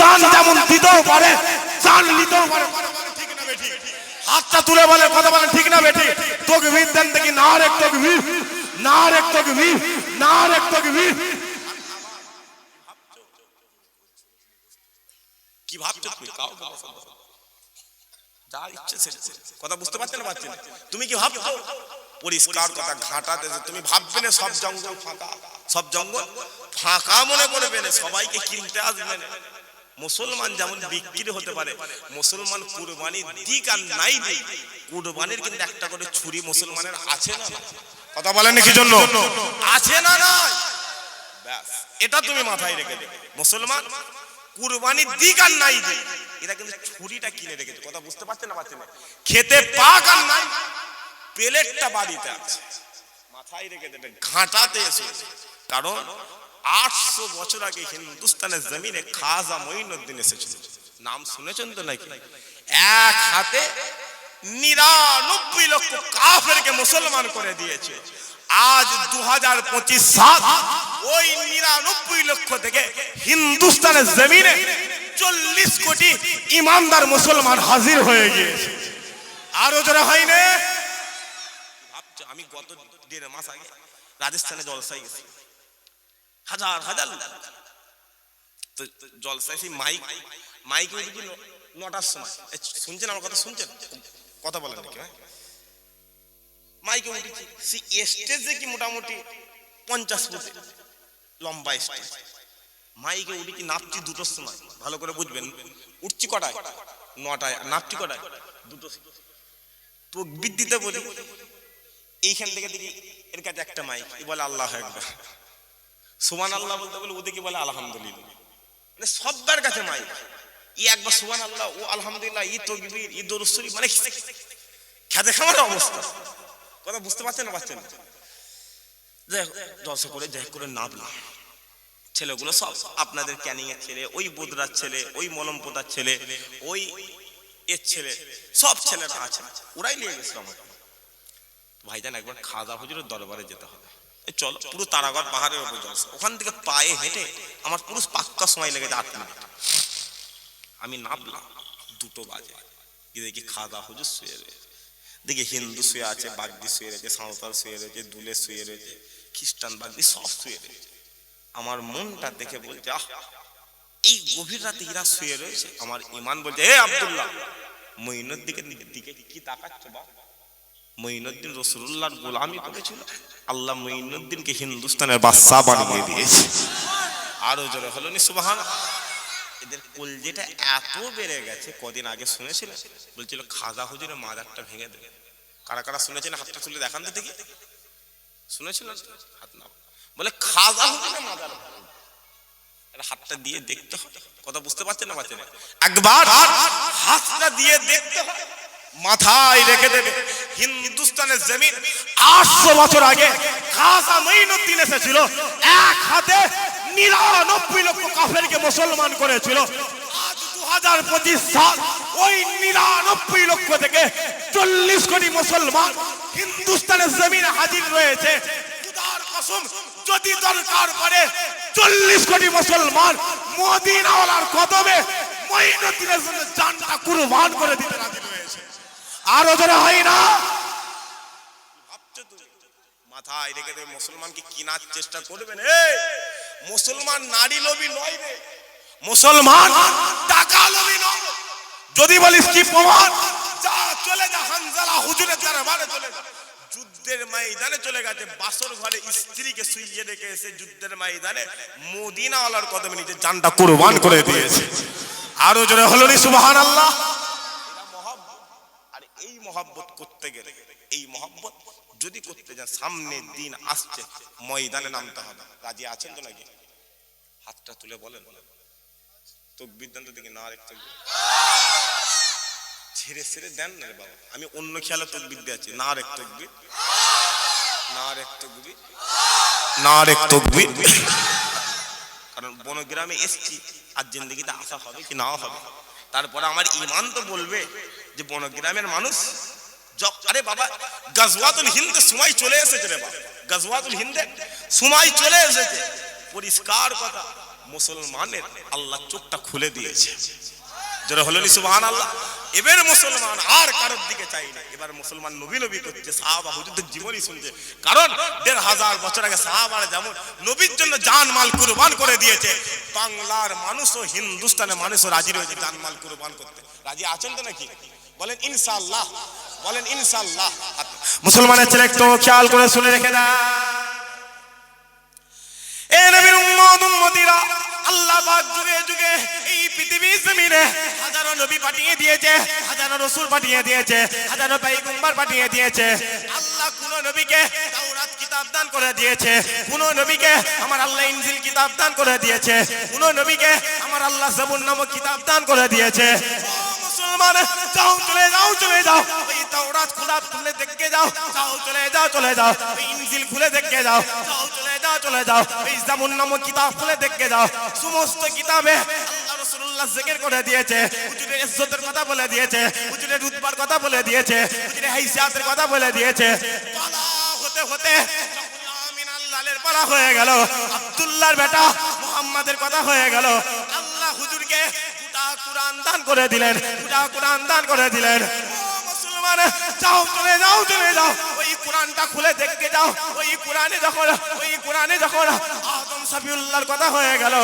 জান যেমন দিতেও পারে, জান নিতেও পারে। ঠিক না বেঠিক? হাতটা তুলে বলে, কথা বলেন ঠিক না বেঠিক? তাকবীর দেন দেখি, নারে তাকবীর, নারে তাকবীর, নারে তাকবীর। কি ভাবছো তুমি? যা ইচ্ছে কথা বুঝতে পারছেন না? পারছেন? তুমি কি ভাবছো? পরিষ্কার কথা, ঘাটাতে তুমি ভাববে না সব জঙ্গল ফাঁকা, সব জঙ্গল ফাঁকা মনে করবে না, সবাইকে কিনতে আসবে না। মুসলমান যেমন বিক্রি হতে পারে, মুসলমান কুরবানি দিক আর নাই দিক, কুরবানির কিন্তু একটা করে ছুরি মুসলমানের আছে না? কথা বলেন কি জন্য আছে না? নয়, ব্যাস এটা তুমি মাথায় রেখে দেবে। মুসলমান কুরবানির দিক আর নাই দিক, এরা কিন্তু ছুরিটা কিনে রেখেছে। কথা বুঝতে পারছেন না? পারছেন না? খেতে পাক আর নাই, প্লেটটা বাড়িতে আছে, মাথায় রেখে দেবে, ঘাটাতে এসেছে। কারণ 800 বছর আগে হিন্দুস্তানের জমিনে খাজা মঈনুদ্দিন এসেছিল। নাম শুনেছেন তো নাকি? এক হাতে 99 লক্ষ কাফেরকে মুসলমান করে দিয়েছে। আজ 2025 সাল, ওই 99 লক্ষ থেকে হিন্দুস্তানের জমিনে 40 কোটি ইমানদার মুসলমান হাজির হয়ে গিয়েছে। আরো যারা হয়নি ভাবছো, আমি গত 1.5 মাস আগে রাজস্থানে জলসায় গেছি, হাজার হাজার তো জলসায়। সেই মাইকে উঠেছি 9টার সময়। শুনছেন আমার কথা? শুনছেন? কথা বলেন নাকি? মাইকে উঠেছি, সেই স্টেজে কি মোটামুটি 50 ফুট লম্বা স্টেজ। মাইকে উঠেছি, নাপছি 2টোর সময়। ভালো করে বুঝবেন, উঠছি কটায়? 9টায়। নাপছি কটায়? 2টো। তো বিদ্যুতে বলি, এইখান থেকে দেখি এর কাছে একটা মাইক, বলে আল্লাহ আকবার, সুবহানাল্লাহ বলতে বলে ওদিকে বলে আলহামদুলিল্লাহ। মানে সবার কাছে মাইক, ই একবার সুবহানাল্লাহ, ও আলহামদুলিল্লাহ, ই তাকবীর, ই দরুদ শরীফ, মানে খেতে খাওয়ার অবস্থা। কথা বুঝতে পারছেন না? পারছেন? জলসা করে যাই করে নামলাম, ছেলেগুলো সব আপনাদের ক্যানিং এর ছেলে, ওই বোদরার ছেলে, ওই মলমপোতার ছেলে, ওই এর ছেলে, সব ছেলেরা আছে। ওরাই নিয়ে গেছিল আমাকে, ভাইজান একবার খাজা হুজুরের দরবারে যেতে হবে। চলো, পুরো তারাগড় পাহাড়ের উপর জলসা। ওখান থেকে পায়ে হেঁটে আমার পুরো পাক্কা সময় লেগেছে 8 মিনিট। আমি নামলাম 2টো বাজে, দেখি খাজা হুজুর শুয়ে রয়েছে। দেখি হিন্দু শুয়ে আছে, বাগদি শুয়ে রয়েছে, সাঁওতাল শুয়ে রয়েছে, দুলে শুয়ে রয়েছে, খ্রিস্টান বাগদি সব শুয়ে রয়েছে। আমার মনটা দেখে বলছে, আহ, এই গভীর রাতে এরা শুয়ে রয়েছে। আমার ইমান বলছে, হে আব্দুল্লাহ, মঈনুদ্দিনের দিকে কি তাকাচ্ছ? বা মঈনুদ্দিন রাসূলুল্লাহর গোলামি করেছিল, আল্লাহ মঈনুদ্দিনকে হিন্দুস্তানের বাদশা বানিয়ে দিয়েছে। আরো জোরে হলো নি সুবহানাল্লাহ। এদের কলজেটা এত বেড়ে গেছে, কদিন আগে শুনেছিলেন বলছিল খাজা হুজুরের মাজারটা ভেঙে দেবে। কারা কারা শুনেছেন হাতটা তুলে দেখান তো দেখি। শুনেছিলেন? হাত না, বলে খাজা হুজুরের মাজার হাতটা দিয়ে দেখতে হবে। কথা বুঝতে পারছেন না? পারছেন? একবার হাতটা দিয়ে দেখতে হবে, মাথায় রেখে দেবে। হিন্দুস্তানের জমিন 800 বছর আগে খাজা মঈনুদ্দিন এসেছিল, এক হাতে 99 লক্ষ কাফেরকে মুসলমান করেছিল। আজ 2025 সাল, ওই 99 লক্ষ থেকে 40 কোটি মুসলমান হিন্দুস্তানের জমিনে হাজির রয়েছে। খুদার কসম, যদি দরকার পড়ে 40 কোটি মুসলমান মদিনাওয়ালার কদমে মঈনুদ্দিনের জন্য জানটা কুরবান করে দিতে রাজি রয়েছে। আরো যারা হয় না ভাবছো তুমি, মাথায় রেখে দেবে। মুসলমানকে কেনার চেষ্টা করবেন। মুসলমান নারী লোভী নয় রে, মুসলমান টাকা লোভী নয়। যদি বলিস কি প্রমাণ, যা চলে যা হানজালা হুজুরের দরবারে চলে যা। যুদ্ধের ময়দানে চলে গেছে, বাসর ঘরে স্ত্রীকে শুইয়ে রেখে এসে যুদ্ধের ময়দানে মদিনাওয়ালার কদমে নিজের জানটা কুরবান করে দিয়েছে। আরো জোরে হলো নি সুবহানাল্লাহ। এটা মহব্বত। আর এই মহব্বত করতে গেলে, এই মহব্বত যদি করতে যান, সামনের দিন আসছে, ময়দানে নামতে হবে। রাজি আছেন তো নাকি? হাতটা তুলে বলেন তাকবীর দেন তো দেখি। না আরেক তাকবীর ছেড়ে ছেড়ে দেন না রে বাবা, আমি অন্য খেয়ালে তাকবীর দিয়েছি। না আরেক তাকবীর, না আরেক তাকবীর, না আরেক তাকবীর। কারণ বনগ্রামে এসছি, আর জিন্দেগিতে আসা হবে কি নাও হবে। তারপরে আমার ইমান তো বলবে যে বনগ্রামের মানুষ। আরে বাবা, গাজওয়াতুল হিন্দের সময় চলে এসেছে রে বাবা, গাজওয়াতুল হিন্দের সময় চলে এসেছে। পরিষ্কার কথা, মুসলমানের আল্লাহ চোখটা খুলে দিয়েছে। যারা হলো সুবহানাল্লাহ। এবার মুসলমান আর কারোর দিকে চাই না, এবার মুসলমান নবী নবী করছে, সাহাবা হুজুরদের জীবনী শুনছে। কারণ ১৫০০ বছর আগে সাহাবারা যেমন নবীর জন্য জান মাল কুরবান করে দিয়েছে, বাংলার মানুষও হিন্দুস্তানের মানুষও রাজি রয়েছে জান মাল কুরবান করতে। রাজি আছেন তো নাকি? বলেন ইনশাআল্লাহ, বলেন ইনশাআল্লাহ। মুসলমানের ছেলে একটু খেয়াল করে শুনে রেখে না, এ নবীর উম্মত উম্মতিরা, আল্লাহ পাক যুগে যুগে এই পৃথিবীর জমিনে হাজারো নবী পাঠিয়ে দিয়েছে, হাজারো রাসূল পাঠিয়ে দিয়েছে, হাজারো পয়গম্বর পাঠিয়ে দিয়েছে। আল্লাহ কোন নবীকে তাওরাত কিতাব দান করে দিয়েছে, কোন নবীকে আমার আল্লাহ ইনজিল কিতাব দান করে দিয়েছে, কোন নবীকে আমার আল্লাহ জাবুর নামক কিতাব দান করে দিয়েছে। মুসলমান যাও, চলে যাও, চলে যাও, ওই তাওরাত খুলে দেখে যাও, যাও চলে যাও, চলে যাও, ওই ইনজিল খুলে দেখে যাও, যাও চলে যাও, চলে যাও, ওই জাবুর নামক কিতাব খুলে দেখে যাও। সমস্ত কিতাবে আল্লাহ রাসূলুল্লাহ জিকির করে দিয়েছে, হুজুরের ইজ্জতের কথা বলে দিয়েছে, হুজুরের রুতবার কথা বলে দিয়েছে, হুজুরের হাইসিয়াতের কথা বলে দিয়েছে। পালা হতে হতে আমিন আল্লাহর পালা হয়ে গেল, আব্দুল্লাহর বেটা মুহাম্মাদের কথা হয়ে গেল। আল্লাহ হুজুরকে গোটা কুরআন দান করে দিলেন, গোটা কুরআন দান করে দিলেন। মুসলমান যাও, চলে যাও, চলে যাও, ওই কুরআনটা খুলে দেখে যাও, ওই কুরআনে যখন আদম সফিউল্লাহর কথা হয়ে গেল,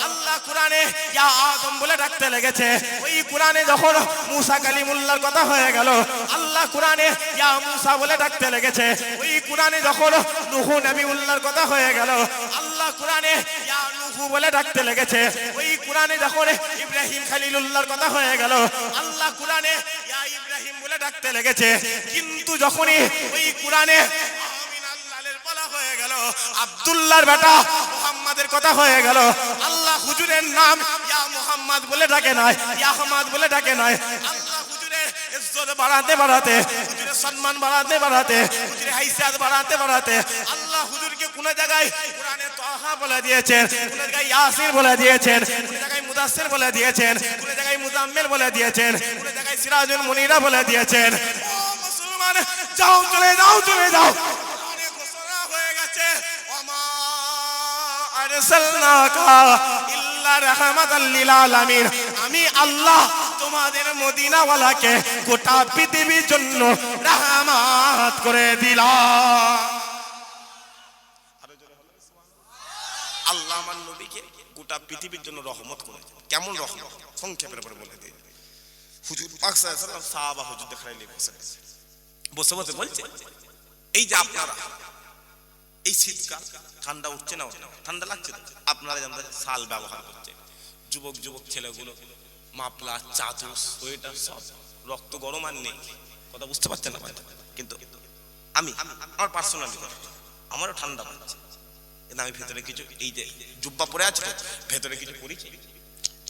আল্লাহ কুরআনে ইয়া আদম বলে ডাকতে লেগেছে। ওই কুরআনে যখন মুসা কালিমুল্লাহর কথা হয়ে গেল, আল্লাহ কুরআনে ইয়া মুসা বলে ডাকতে লেগেছে। ওই কুরআনে যখন নূহ নবিউল্লাহর কথা হয়ে গেল, আল্লাহ কুরআনে ইয়া নূহ বলে ডাকতে লেগেছে। ওই কুরআনে যখন ইব্রাহিম খলিলুল্লাহর কথা হয়ে গেল, আল্লাহ কুরআনে ইয়া ইব্রাহিম বলে ডাকতে লেগেছে। কিন্তু যখনই ওই কুরআনে হয়ে গেল, আব্দুল্লাহর বেটা মুহাম্মাদের কথা হয়ে গেল, আল্লাহ হুজুরের নাম ইয়া মুহাম্মদ বলে ডাকে নাই, ইয়া আহমদ বলে ডাকে নাই। আল্লাহ হুজুরের ইজ্জত বাড়াতে বাড়াতে, হুজুরের সম্মান বাড়াতে বাড়াতে, হুজুরের হাইসিয়াত বাড়াতে বাড়াতে, আল্লাহ হুজুরকে কোন জায়গায় কুরআনে তাহা বলে দিয়েছেন, কোন জায়গায় ইয়াসিন বলে দিয়েছেন, কোন জায়গায় মুদাসসির বলে দিয়েছেন, কোন জায়গায় মুজাম্মিল বলে দিয়েছেন, কোন জায়গায় সিরাজুল মুনিরা বলে দিয়েছেন। ও মুসলমান যাও, চলে যাও, চলে যাও, আমি আল্লাহ তোমাদের মদিনাওয়ালাকে গোটা পৃথিবীর জন্য রহমত করে দিলাম। আল্লাহ আমার নবীকে গোটা পৃথিবীর জন্য রহমত করেছে। কেমন রহমত সংক্ষেপের পরে বলে দিই। হুজুর পাক সাল্লাল্লাহু আলাইহি ওয়াসাল্লাম সাহাবা হুজুর দেখাইলে বসে বসে বলছে, এই যে আপনারা এই শীতকাল ঠান্ডা উঠছে না, ঠান্ডা লাগছে, আপনারা যেমন শাল ব্যবহার করছে, যুবক যুবক ছেলেগুলো মাফলার, চাদর, সোয়েটার সব, রক্ত গরম আর নেই, কথা বুঝতে পারছেন না? কিন্তু আমি আমার পার্সোনালি আমারও ঠান্ডা পাচ্ছে, কিন্তু আমি ভেতরে কিছু এই যে জুব্বা পরে আছে, ভেতরে কিছু পরেছি।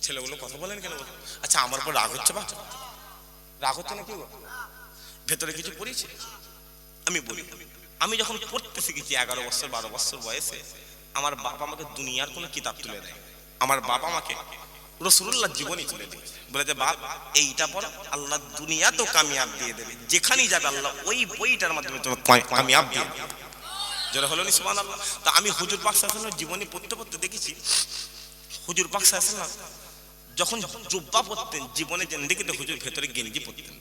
ছেলেগুলো কথা বলেন কেন? আচ্ছা আমার উপর রাগ হচ্ছে, বা রাগ হচ্ছে না কি? ভেতরে কিছু পরেছি। আমি বলি, আমি যখন পড়তে শিখেছি 11 বছর 12 বছর বয়সে, আমার বাবা আমাকে দুনিয়ার কোনো কিতাব তুলে দেয়। আমার বাবা আমাকে রাসূলুল্লাহর জীবনী তুলে দেয়, বলে যে বাপ এইটা পড়ো, আল্লাহ দুনিয়া তো কামিয়াব দিয়ে দেবে, যেখানেই যাবে আল্লাহ ওই বইটার মাধ্যমে তোমাকে কামিয়াব দিয়ে দেবে। যারা হলো সুবহানাল্লাহ। তা আমি হুজুর পাক সাল্লাল্লাহু আলাইহি ওয়াসাল্লামের জীবনী পড়তে পড়তে দেখেছি, হুজুর পাক সাল্লাল্লাহু আলাইহি ওয়াসাল্লাম যখন জুব্বা পরতেন, জীবনে জিন্দেগিতে হুজুর ভেতরে গেঞ্জি পরতেন।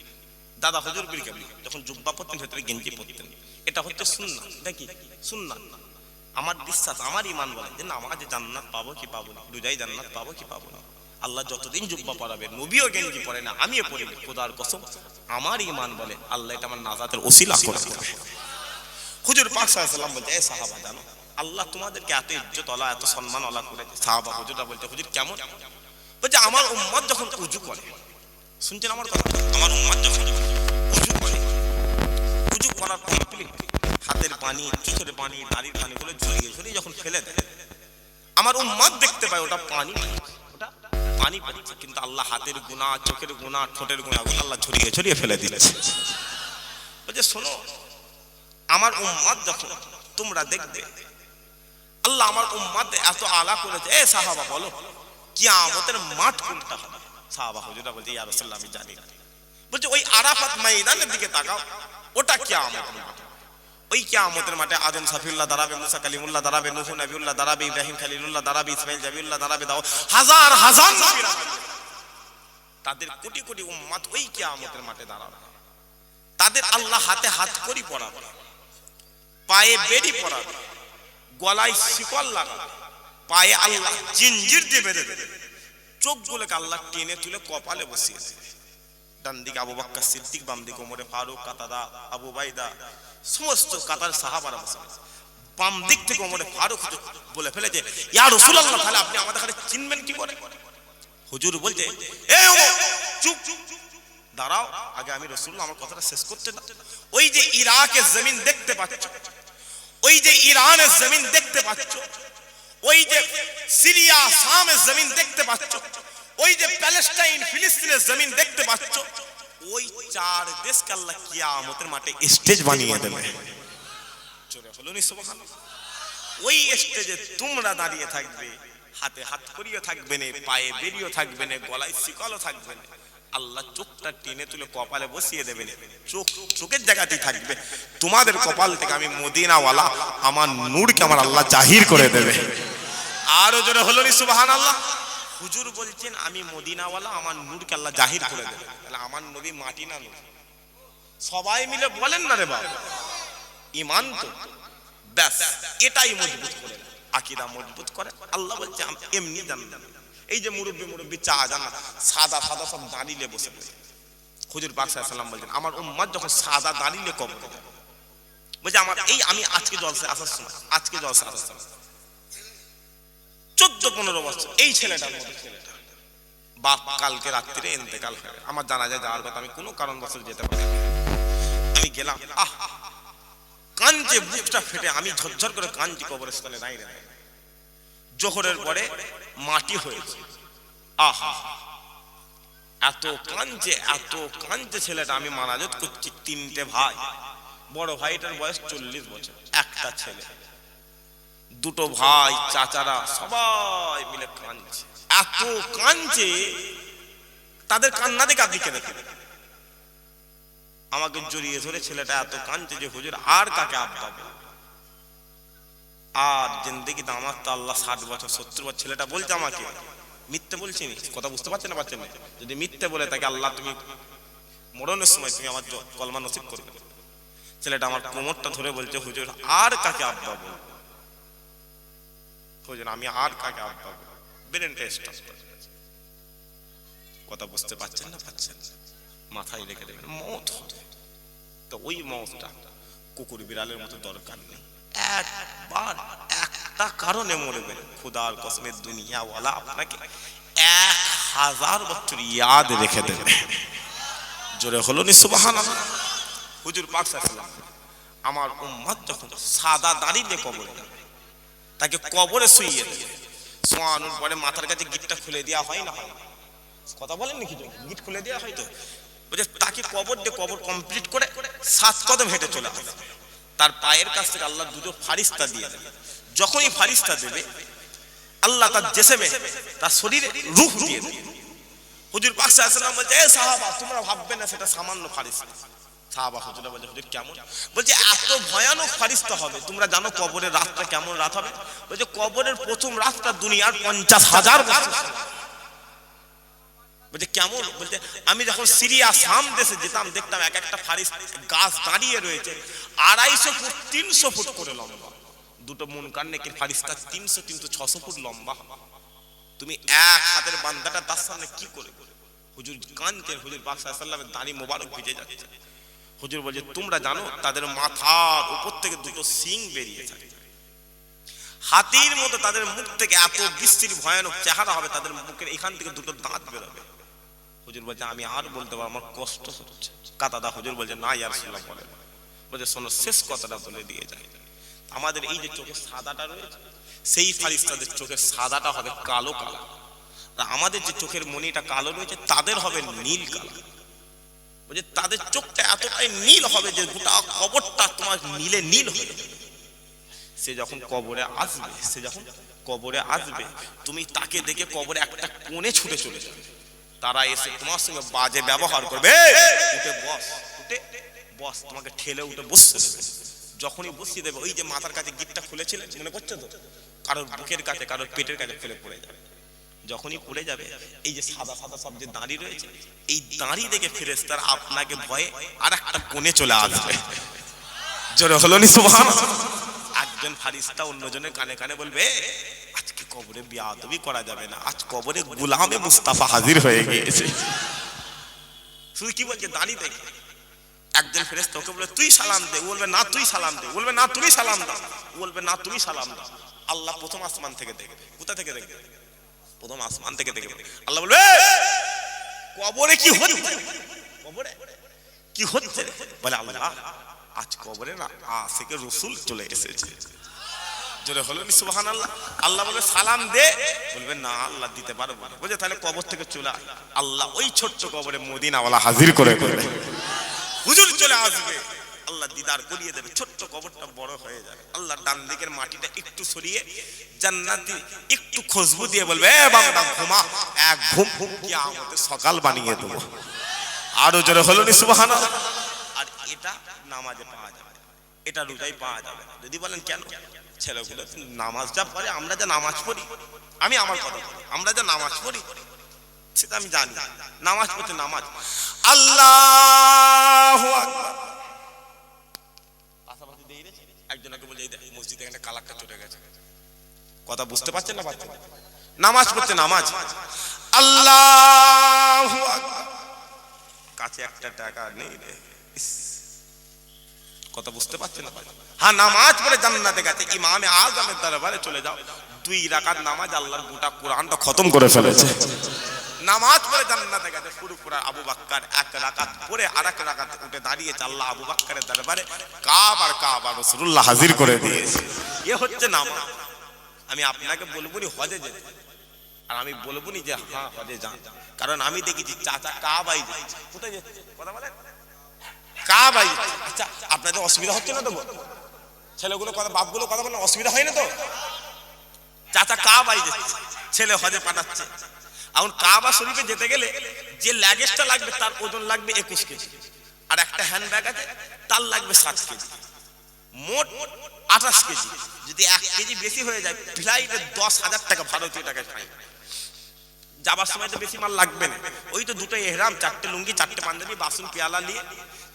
দাদা হুজুর বীর কাবলি যখন জুব্বা পরতেন, ভেতরে গেঞ্জি পরতেন। এটা হচ্ছে সুন্নাহ, নাকি সুন্নাহ। আমার বিশ্বাস, আমার ঈমান বলে যে নামাজে জান্নাত পাবো কি পাবো না, রোজায় জান্নাত পাবো কি পাবো না। আল্লাহ যতদিন জুব্বা পরাবে, নবীও গেঞ্জি পরে না, আমিও পরি না, খোদার কসম আমার ঈমান বলে আল্লাহ এটা আমার নাজাতের ওসিলা করে দেবে। হুজুর পাক সাল্লাল্লাহু আলাইহি ওয়াসাল্লাম বলতে, এ সাহাবা জানো আল্লাহ তোমাদেরকে এত ইজ্জত ওয়ালা, এত সম্মান ওয়ালা করেছে। সাহাবা হুজুরটা বলতে, হুজুর কেমন? বলছে আমার উম্মত যখন উযু করে, শুনছেন আমার কথা, আমার উম্মত যখন উযু করে, উযু করার কমপ্লিট, হাতের পানি, চোখের পানি, দাড়ির পানি গুলো ঝরিয়ে ঝরিয়ে যখন ফেলে দেয়, আমার উম্মত দেখতে পায় ওটা পানি, ওটা পানি পড়ছে, কিন্তু আল্লাহ হাতের গুনাহ, চোখের গুনাহ, ঠোঁটের গুনাহ আল্লাহ ঝরিয়ে ঝরিয়ে ফেলে দিয়েছে। বলছে শোনো, আমার উম্মত যখন তোমরা দেখবে আল্লাহ আমার উম্মত এত আলা করেছে। এ সাহাবা বলো কিয়ামতের মাঠ কোনটা হবে? সাহাবা হুজুরা বলছে, ইয়া রাসূলুল্লাহ আমি জানি না। বলছে ওই আরাফাত ময়দানের দিকে তাকাও, ওটা কিয়ামতের মাঠ। ওই কিয়ামতের মাঠে আদম সাফিউল্লাহ দাঁড়াবে, মুসা কালিমুল্লাহ দাঁড়াবে, নূহ নবিউল্লাহ দাঁড়াবে, ইব্রাহিম খলিলুল্লাহ দাঁড়াবে, ইসমাইল জাবিউল্লাহ দাঁড়াবে, দাও হাজার হাজার নবীরা তাদের কোটি কোটি উম্মত ওই কিয়ামতের মাঠে দাঁড়াবে। তাদের আল্লাহ হাতে হাত করি পরাবে, পায়ে বেড়ি পরাবে, গলায় শিকল লাগাবে, পায়ে আল্লাহ জিঞ্জির দিয়ে বেঁধে দেবে, চোখগুলোকে আল্লাহ টেনে তুলে কপালে বসিয়ে দেবে। ডান দিকে আবু বকর সিদ্দিক, বাম দিকে ওমরে ফারুক, কাতাদা, আবু বাইদা, সমস্ত কাতার সাহাবারা বসে। বাম দিক থেকে ওমরে ফারুক বলে ফেলেছে, ইয়া রাসূলুল্লাহ, তাহলে আপনি আমাদের কাছে চিনবেন কি করে? হুজুর বলছে, এই ওমর চুপ, দাঁড়াও, আগে আমি রাসূলুল্লাহ আমার কথাটা শেষ করতে না। ওই যে ইরাকের জমিন দেখতে পাচ্ছ, ওই যে ইরানের জমিন দেখতে পাচ্ছ, ওই যে সিরিয়া শামের জমিন দেখতে পাচ্ছ, ওই যে প্যালেস্টাইন ফিলিস্তিনের জমিন দেখতে পাচ্ছ, ওই চার দেশকে আল্লাহ কিয়ামতের মাঠে স্টেজ বানিয়ে দেবে। জোরে বলুন সুবহানাল্লাহ। ওই স্টেজে তোমরা দাঁড়িয়ে থাকবে, হাতে হাত করিয়ে থাকবে না, পায়ে বেরিয়ে থাকবে না, গলায় শিকলও থাকবে না। আল্লাহ চোখটা টেনে তুলে কপালে বসিয়ে দেবেন, চোখ চোখের জায়গাতেই থাকবে। তোমাদের কপাল থেকে আমি মদিনাওয়ালা আমার নূরকে আমার আল্লাহ জাহির করে দেবে। আরো জোরে হলো নি সুবহানাল্লাহ। হুজুর বলছেন আমি মদিনাওয়ালা আমার নূরকে আল্লাহ জাহির করে দেবে। তাহলে আমার নবী মাটি না নূর? সবাই মিলে বলেন না রে বাবা, ঈমান তো ব্যাস এটাই মজবুত করে, আকীদা মজবুত করে। আল্লাহ বলছে এমনি জানবেন। এই যে মুরব্বি চা জানা সাদা সাদা সব দাঁড়িয়ে বসে বসে, হুজুর পাক সাল্লাল্লাহু আলাইহি ওয়াসাল্লাম বলছেন আমার উম্মত যখন সাদা দাঁড়িয়ে কবরে যাবে, বলছে আমার এই আমি আজকে জলসা আসার সময়, আজকে জলসা আসার সময় 14-15 বছর এই ছেলেটার মতো, ছেলেটা বাপ কালকে রাত্রিরে ইন্তেকাল হয়ে, আমার জানাজায় যাওয়ার কথা, আমি কোনো কারণবশত যেতে পারি, আমি গেলাম, কাঞ্চে বুকটা ফেটে আমি ঝরঝর করে কাঞ্চি কবরস্থানে দাঁড়িয়ে দাঁড়িয়ে। জোহরের পরে মাটি হয়েছে, আহা এত কাঞ্চে ছেলেটা, আমি মানাজত করছি। 3টে ভাই, বড় ভাইটার বয়স 40 বছর, একটা ছেলে, 2টো ভাই চাচারা সবাই মিলে কাঁদছে, এত কাঁদছে তাদের কান্না দেখে আপনি কেঁদে ফেলেন। আমাকে জড়িয়ে ধরে ছেলেটা এত কাঁদছে যে হুজুর আর কাকে আব্বা বলবো, আর জিন্দেগিতে আমার তো আল্লাহ 60 বছর 70 বছর। ছেলেটা বলছে আমাকে, মিথ্যে বলছি না, কথা বুঝতে পারছেন না? পারছেন না? যদি মিথ্যে বলে তাকে আল্লাহ তুমি মরণের সময় তুমি আমার কলমা নসিব করবে। ছেলেটা আমার কোমরটা ধরে বলছে হুজুর আর কাকে আব্বা বলবো, হুজুর আমি আর কাকে আব্বা বলবো। ব্রেন টেস্ট, কথা বুঝতে পারছেন না? পাচ্ছেন? মাথায় রেখে দেবেন, মওত হবে। তো ওই মওতটা কুকুর বিড়ালের মতো দরকার নেই, একবার একটা কারণে মরবেন। খোদার কসমে দুনিয়াওয়ালা আপনাকে 1000 বছর ইয়াদ রেখে দেবে। জোরে হলো নি সুবহানাল্লাহ। হুজুর পাক সাল্লাল্লাহু আলাইহি ওয়াসাল্লাম আমার উম্মত যখন সাদা দাড়ি দিয়ে কবরে যাবে, তাকে কবরে শুইয়ে দিয়ে শোয়ানোর পরে মাথার কাছে গিটটা খুলে দেওয়া হয় না? হয় কথা বলেন নাকি? গিট খুলে দেওয়া হয় তো, বলছে তাকে কবর দিয়ে কবর কমপ্লিট করে 7 কদম হেঁটে চলে আসবে। তার পায়ের কাছ থেকে আল্লাহ 2টো ফারিস্তা দিয়ে দেবে। যখনই ফারিস্তা দেবে আল্লাহ তার জিসমে, তার শরীরে রূহ দিয়ে দেবে। হুজুর পাক সাল্লাল্লাহু আলাইহি ওয়াসাল্লাম বলছে, এ সাহাবা তোমরা ভাববে না সেটা সামান্য ফারিস্তা। সাহাবা হুজুর বলছে হুজুর কেমন? বলছে এত ভয়ানক ফারিস্তা হবে। তোমরা জানো কবরের রাতটা কেমন রাত হবে? বলছে কবরের প্রথম রাতটা দুনিয়ার 50,000 বছর। বলছে কেমন? বলছে আমি যখন সিরিয়া শাম দেশে যেতাম দেখতাম এক একটা ফারিস্তা গাছ দাঁড়িয়ে রয়েছে 250 ফুট 300 ফুট করে লম্বা। 2টো মুনকার নেকির ফারিস্তা 300 600 ফুট লম্বা। তুমি এক হাতের বান্দাটা তার সামনে কি করে? হুজুর কাঁদছেন, হুজুর পাক সাল্লাল্লাহু আলাইহি ওয়াসাল্লামের দাড়ি মোবারক ভিজে যাচ্ছে। হুজুর বলছে তোমরা জানো তাদের মাথার উপর থেকে 2টো শিং বেরিয়ে থাকে, হাতির মতো তাদের মুখ থেকে এত বিশ্রী ভয়ানক চেহারা হবে, তাদের মুখের এখান থেকে 2টো দাঁত বেরোবে। হুজুর বলছে আমি আর বলতে পারবো, আমার কষ্ট হচ্ছে। কাতাদা হুজুর বলছে না ইয়া রাসূলুল্লাহ বলেন। বলছে শোনো শেষ কথাটা বলে দিয়ে যায়। আমাদের এই যে চোখের সাদাটা রয়েছে, সেই ফারিস্তাদের চোখের সাদাটা হবে কালো কালো, আর আমাদের যে চোখের মণিটা কালো রয়েছে তাদের হবে নীল কালো। বলছে তাদের চোখটা এতটাই নীল হবে যে গোটা কবরটা তোমার নীলে নীল হয়ে যাবে। সে যখন কবরে আসবে তুমি তাকে দেখে কবরে একটা কোণে ছুটে চলে যাবে। তারা এসে তোমার সঙ্গে বাজে ব্যবহার করবে, উঠে বস, তোমাকে ঠেলে উঠে বসতে দেবে। যখনই বসিয়ে দেবে ওই যে মাথার কাছে গিটটা খুলেছিলেন মনে করছে তো, কারোর বুকের কাছে কারোর পেটের কাছে খুলে পড়ে যাবে। যখনই পড়ে যাবে এই যে সাদা সাদা সব যে দাঁড়ি রয়েছে, এই দাঁড়ি দেখে ফেরেশতারা আপনাকে ভয়ে আর একটা কোণে চলে আসবে। জোরে হলো নি সুবহানাল্লাহ। একজন ফারিস্তা অন্যজনের কানে কানে বলবে আজকে কবরে বিয়াদবি করা যাবে না, আজ কবরে গোলামে মুস্তাফা হাজির হয়ে গিয়েছে। শুধু কি বলছে দাঁড়ি দেখে। একজন ফেরেশতা ওকে বলে তুই সালাম দে, বলবে না তুই সালাম দে, বলবে না তুমি সালাম দাও, বলবে না তুমি সালাম দাও। আল্লাহ প্রথম আসমান থেকে দেখবে। কোথা থেকে দেখবে? প্রথম আসমান থেকে দেখবে। আল্লাহ বলবে কবরে কি হচ্ছে, কবরে কি হচ্ছে? বলে আল্লাহ আজ কবরে না আশিকে রাসূল চলে এসেছে। জোরে হলো নি সুবহানাল্লাহ। আল্লাহ বলে সালাম দে, বলবে না আল্লাহ দিতে পারবো না। বলে তাহলে কবর থেকে চলে আয়। আল্লাহ ওই ছোট্ট কবরে মদিনাওয়ালা হাজির করে করবে, হুজুর চলে আসবে। আল্লাহ দিদার করিয়ে দেবে, ছোট্ট কবরটা বড় হয়ে যাবে। আল্লাহ ডান দিকের মাটিটা একটু সরিয়ে জান্নাতি একটু খুশবু দিয়ে বলবে এ বান্দা ঘুমা, এক ঘুম কিয়ামতে সকাল বানিয়ে দেবো। আরো জোরে হলো নি সুবহানাল্লাহ। আর এটা নামাজে পাওয়া যাবে, এটা রোজায় পাওয়া যাবে না। যদি বলেন কেন? ছেলেগুলো নামাজটা পড়ে, আমরা যা নামাজ পড়ি, আমি আমার কথা বলি, আমরা যা নামাজ পড়ি সেটা আমি জানি। নামাজ পড়তে নামাজ আল্লাহু আকবার পাশাপাশি দিয়ে রেখে একজনকে বলে এই দেখ মসজিদে একটা কালারটা চলে গেছে। কথা বুঝতে পারছেন না? পাচ্ছেন? নামাজ পড়তে নামাজ আল্লাহু আকবার, কাছে একটা টাকা নেই রে। কথা বুঝতে পারছেন না? হ্যাঁ নামাজ পড়ে জান্নাতে গেছে, ইমামে আযমের দরবারে চলে যাও, 2 রাকাত নামাজ আল্লাহর গোটা কোরআনটা খতম করে ফেলেছে। নামাজ পড়ে জান্নাতে গেছে পুরো আবু বকর 1 রাকাত পড়ে আরেক রাকাত উঠে দাঁড়িয়েছে, আল্লাহ আবু বকরের দরবারে কাবা রাসূলুল্লাহ হাজির করে দিয়েছে। এ হচ্ছে নামাজ। আমি আপনাকে বলবো নি হজে যেতে, আর আমি বলবো নি যে হ্যাঁ হজে যান, কারণ আমি দেখেছি চাচা কাবাই যাচ্ছে। কোথায় যাচ্ছে? কথা বলেন কাবাই যাচ্ছে। আচ্ছা আপনাদের অসুবিধা হচ্ছে না তো? ছেলেগুলো কথা বাপগুলো কথা বলেন, অসুবিধা হয় না তো? চাচা কাবাই যাচ্ছে, ছেলে হজে পাঠাচ্ছে। এখন কাবা শরীফে যেতে গেলে যে লাগেজটা লাগবে তার ওজন লাগবে 21 কেজি, আর একটা হ্যান্ডব্যাগ আছে তার লাগবে 7 কেজি, মোট 28 কেজি। যদি 1 কেজি বেশি হয়ে যায় ফ্লাইটে 10,000 টাকা ভারতীয় টাকায় ফাইন। যাবার সময় তো বেশি মাল লাগবে না, ওই তো দুটো এহরাম, 4টে লুঙ্গি, 4টে পাঞ্জাবি, বাসন পেয়ালা নিয়ে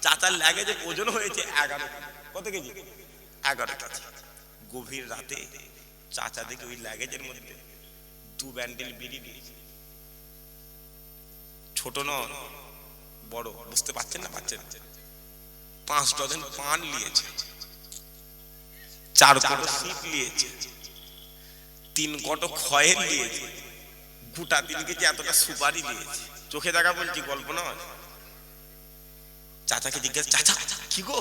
চাচার লাগেজে ওজন হয়েছে 11। কত কেজি? 11 কেজি। গভীর রাতে চাচা দেখে ওই লাগেজের মধ্যে 2 ব্যান্ডেল বিড়ি দিয়েছে। ছোট নয় বড়, বুঝতে পারছেন না? পাচ্ছেন? 5 ডজন পান নিয়েছে, 4 কোটো সিপ নিয়েছে, 3 কোটো খয়ের নিয়েছে, গোটা 3 কেজি এতটা সুপারি নিয়েছে। চোখে দেখা বলছি, গল্প নয়। চাচাকে জিজ্ঞাসা চাচা কি গো?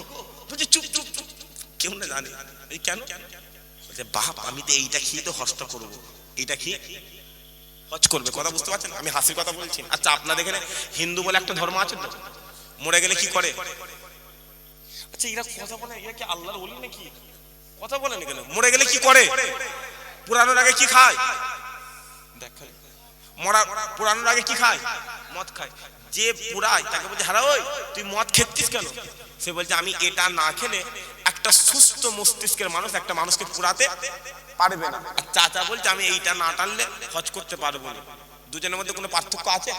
বলছে চুপ চুপ চুপ, কেউ না জানে। কেন? বলছে বাপ আমি তো এইটা খেয়ে তো হজটা করবো, এইটা খেয়ে হজ করবে। কথা বুঝতে পারছেন? আমি হাসির কথা বলছি। আচ্ছা আপনাদের এখানে হিন্দু বলে একটা ধর্ম আছে তো, মরে গেলে কি করে? আচ্ছা এরা কথা বলে, এরা কি আল্লাহর ওলি নাকি? কথা বলেন কেন? মরে গেলে কি করে? পুরানোর আগে কি খায়? দেখেন মরা পুরানোর আগে কি খায়? মদ খায়। যে পুরায় তাকে বলছে হারা ওই তুই মদ খেতিস কেন? সে বলছে আমি এটা না খেলে একটা সুস্থ মস্তিষ্কের মানুষ একটা মানুষকে পুরাতে পারবে না। আর চাচা বলছে আমি এইটা না টানলে হজ করতে পারবো না। দুজনের মধ্যে কোনো পার্থক্য আছে?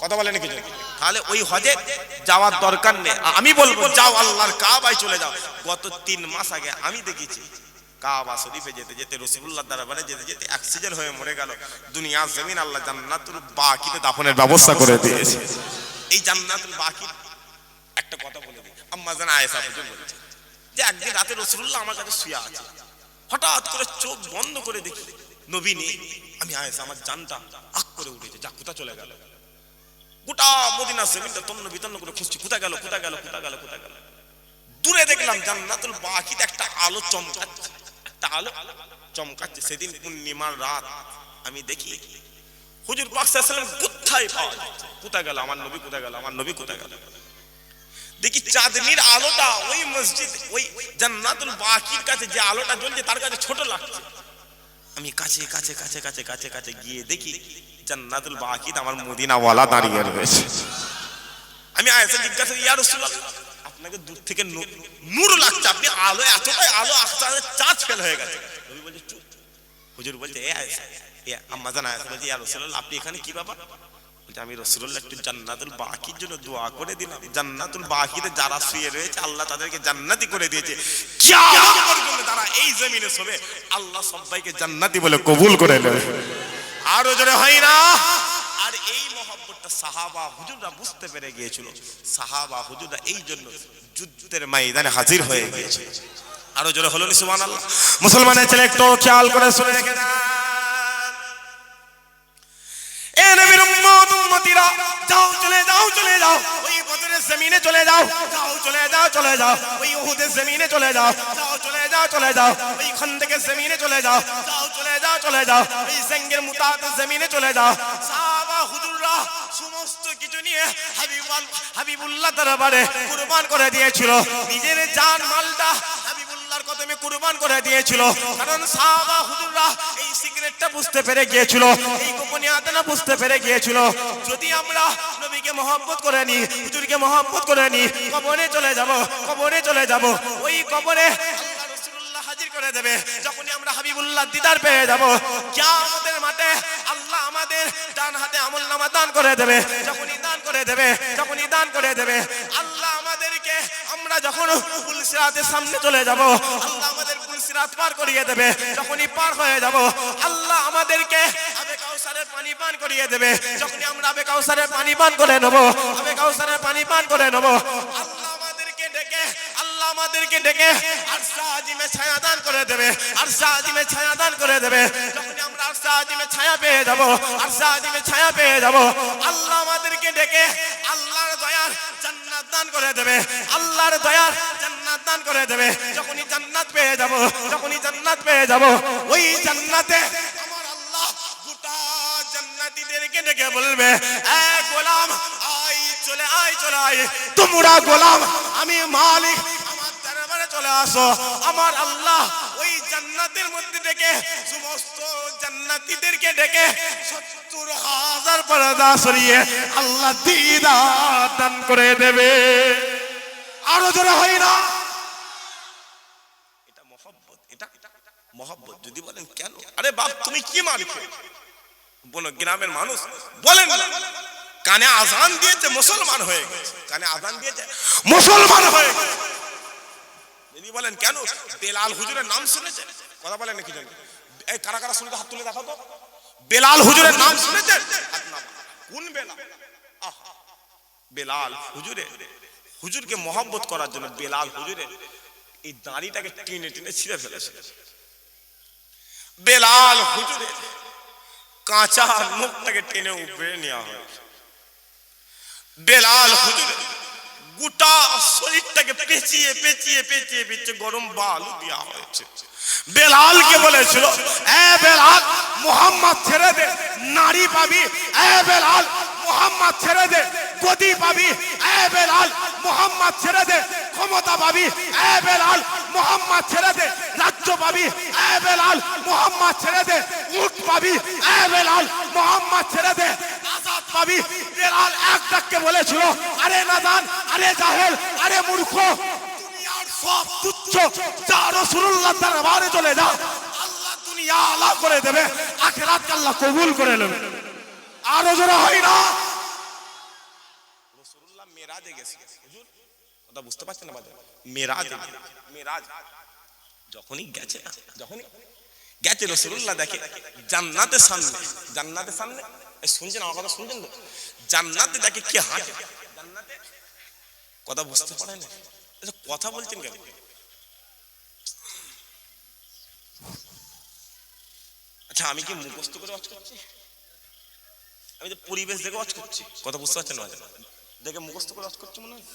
কথা বলে নাকি? তাহলে ওই হজে যাওয়ার দরকার নেই। আমি বলবো যাও আল্লাহর কাবায় চলে যাও। গত 3 মাস আগে আমি দেখেছি কাবা শরীফে যেতে যেতে রাসূলুল্লাহ দরবারে যেতে যেতে অ্যাক্সিডেন্ট হয়ে মরে গেল। দুনিয়া জমিন আল্লাহ জান্নাতুল বাকিতে দাফনের ব্যবস্থা করে দিয়েছে। এই জান্নাতুল বাকি একটা কথা বলে দিই, আম্মা জান আয়েশা হুজুর বলেছে যে একদিন রাতে রাসূলুল্লাহ আমার কাছে শুয়ে আছে, হঠাৎ করে চোখ বন্ধ করে দেখি নবী নেই। আমি আয়েশা আমার জানটা আক করে উঠেছে, যা কোথা চলে গেল। গোটা মদিনা জমিনটা তন্ন বিতন্ন করে খুঁজছি, কোথায় গেল কোথায় গেল কোথায় গেল কোথায় গেল। দূরে দেখলাম জান্নাতুল বাকিতে একটা আলো চমকাচ্ছে, একটা আলো চমকাচ্ছে। সেদিন পূর্ণিমার রাত আমি দেখি হুজুর পাক সাল্লাল্লাহু আলাইহি ওয়াসাল্লাম কোথায় পাওয়া যাচ্ছে। কোথায় গেল আমার নবী? কোথায় গেল আমার নবী? কোথায় গেল? দেখি চাঁদনির আলোটা ওই মসজিদ ওই জান্নাতুল বাকির কাছে যে আলোটা জ্বলছে তার কাছে ছোট লাগছে। আমি কাছে কাছে কাছে কাছে কাছে কাছে গিয়ে দেখি জান্নাতুল বাকিতে আমার মদিনা ওয়ালা দাঁড়িয়ে রয়েছে। আমি আয়েশা জিজ্ঞাসা ইয়া রাসূলুল্লাহ আপনাকে দূর থেকে নূর লাগছে, আপনি আলো, এতটাই আলো আস্তে আস্তে চার্জ ফেল হয়ে গেছে। নবী বলছে চুপ। হুজুর বলছে এ আম্মা জান আয়েশা বলছে ইয়া রাসূলুল্লাহ আপনি এখানে কি ব্যাপার? বলছে আমি রাসূলুল্লাহ একটু জান্নাতুল বাকির জন্য দোয়া করে দিলাম। জান্নাতুল বাকিতে যারা শুয়ে রয়েছে আল্লাহ তাদেরকে জান্নাতি করে দিয়েছে, কিয়ামত পর্যন্ত তারা এই জমিনে শোবে, আল্লাহ সবাইকে জান্নাতি বলে কবুল করে নেবে। আরো জোরে হয় না? আর এই মহব্বতটা সাহাবা হুজুররা বুঝতে পেরে গিয়েছিল। সাহাবা হুজুররা এই জন্য যুদ্ধের ময়দানে হাজির হয়ে গিয়েছে। আরো জোরে হলো নি সুবহানাল্লাহ? মুসলমানের ছেলে একটু খেয়াল করে শুনে রেখে দেন, এ নবীর উম্মত উম্মতিরা, যাও চলে যাও চলে যাও ওই বদরের জমিনে চলে যাও, যাও চলে যাও চলে যাও ওই উহুদের জমিনে চলে যাও, যাও চলে যাও চলে যাও ওই খন্দকের জমিনে চলে যাও, যাও চলে যাও চলে যাও ওই জঙ্গের মুতাতের জমিনে চলে যাও। সাহাবা হুজুররা সমস্ত কিছু নিয়ে হাবিবুল্লাহ দরবারে কুরবান করে দিয়েছিল, নিজের জান মালটা হাবিবুল্লাহর কদমে কুরবান করে দিয়েছিল। কারণ সাহাবা হুজুররা এই সিক্রেটটা বুঝতে পেরে গিয়েছিল, এই গোপনীয়তাটা বুঝতে পেরে গিয়েছিল। যদি আমরা নবীকে মহব্বত করে নি, হুজুরকে মহব্বত করে নি, কবরে চলে যাব, কবরে চলে যাব, ওই কবরে আল্লাহ রাসূলুল্লাহ হাজির করে দেবে। যখনই আমরা হাবিবুল্লাহ দিদার পেয়ে যাব, কিয়ামতের মাঠে আল্লাহ আমাদের ডান হাতে আমলনামা দান করে দেবে। যখনই দান করে দেবে, যখনই দান করে দেবে আল্লাহ আমাদেরকে, আমরা যখন পুলসিরাতের সামনে চলে যাব আল্লাহ আমাদের পুলসিরাত পার করিয়ে দেবে। যখনই পার হয়ে যাব আল্লাহ আমাদেরকে আবে কাউসারের পানি পান করিয়ে দেবে। যখনই আমরা আবে কাউসারের পানি পান করে নেব, আবে কাউসারের পানি পান করে নেব, আল্লাহ আমাদেরকে ডেকে, আল্লাহ আমাদেরকে ডেকে আরশে আজিমে ছায়া দান করে দেবে, আরশে আজিমে ছায়া দান করে দেবে। যখনই আমরা আরশে আজিমে ছায়া পেয়ে যাব, আরশে আজিমে ছায়া পেয়ে যাব, আল্লাহ আমাদেরকে ডেকে আল্লাহর দয়ার জান্নাত দান করে দেবে, আল্লাহর দয়ার জান্নাত দান করে দেবে। যখনই জান্নাত পেয়ে যাব, যখনই জান্নাত পেয়ে যাব, ওই জান্নাতে আমার আল্লাহ গোটা জান্নাতীদেরকে ডেকে বলবে, এ গোলাম আয়, চলে আয়, চলে আয়, তোমরা গোলাম, আমি মালিক, আমার দরবারে চলে আসো। আমার আল্লাহ ওই জান্নাতের মধ্যে ডেকে সমস্ত জান্নাতীদেরকে ডেকে ৭০,০০০ পর্দা সরিয়ে আল্লাহ দিদার দান করে দেবে। আরো জোরে হয় না? এটা মহব্বত, এটা মহব্বত। যদি বলেন কেন, আরে বাপ তুমি কি মালিক? বলো গ্রামের মানুষ বলেন না, কানে আজান দিয়েছে মুসলমান হয়ে গেছে, কানে আজান দিয়েছে মুসলমান হয়ে গেছে। যদি বলেন কেন, বেলাল হুজুরের নাম শুনেছেন? কথা বলেন নাকি জানেন? এই কারা কারা শুনতে হাত তুলে দেখাও তো। বেলাল হুজুরের নাম শুনেছেন? কোন বেলাল? আহা, বেলাল হুজুরে, হুজুরকে মহব্বত করার জন্য বেলাল হুজুরে এই দাড়িটাকে টেনে টেনে ছিঁড়ে ফেলেছে। বেলাল হুজুরে কাঁচা মুখটাকে টেনে উপরে নেওয়া হয়েছে। বেলাল হুজুরে গোটা শরীরটাকে পেঁচিয়ে পেঁচিয়ে পেঁচিয়ে পেঁচিয়ে গরম বালু দেওয়া হয়েছে। বেলালকে বলেছিল, এ বেলাল মুহাম্মদ ছেড়ে দে, নারী পাবি। এ বেলাল মুহাম্মদ ছেড়ে দে, গদি পাবি। এ বেলাল মুহাম্মদ ছেড়ে দে, ক্ষমতা পাবি। এ বেলাল মুহাম্মদ ছেড়ে দে, রাজ্য পাবি। এ বেলাল মুহাম্মদ ছেড়ে দে, উট পাবি। এ বেলাল মুহাম্মদ ছেড়ে দে, আজাদ পাবি। বেলাল এক ডাককে বলেছিল, আরে নাদান, আরে জাহেল, আরে মূর্খ, দুনিয়ার সব তুচ্ছ, যা রাসূলুল্লাহ দরবারে চলে যা, আল্লাহ দুনিয়া আলা করে দেবে, আখিরাতকে আল্লাহ কবুল করে নেবে। আরো জোরে হয় না? রাসূলুল্লাহ মেরাজে গেছে। হুজুর কথা বুঝতে পারছেন না? মেরাজ যখনই গেছে, যখনই গেছে রাসূলুল্লাহ দেখে জান্নাতের সামনে, জান্নাতের সামনে, শুনছেন আমার কথা? শুনছেন তো? জান্নাতে দেখে কে হাঁটে, জান্নাতে। কথা বুঝতে পারেন না? কথা বলছেন কেন? আচ্ছা আমি কি মুখস্থ করে ওয়াজ করছি? আমি তো পরিবেশ দেখে ওয়াজ করছি। কথা বুঝতে পারছেন না? দেখে মুখস্থ করে ওয়াজ করছি মনে হয়?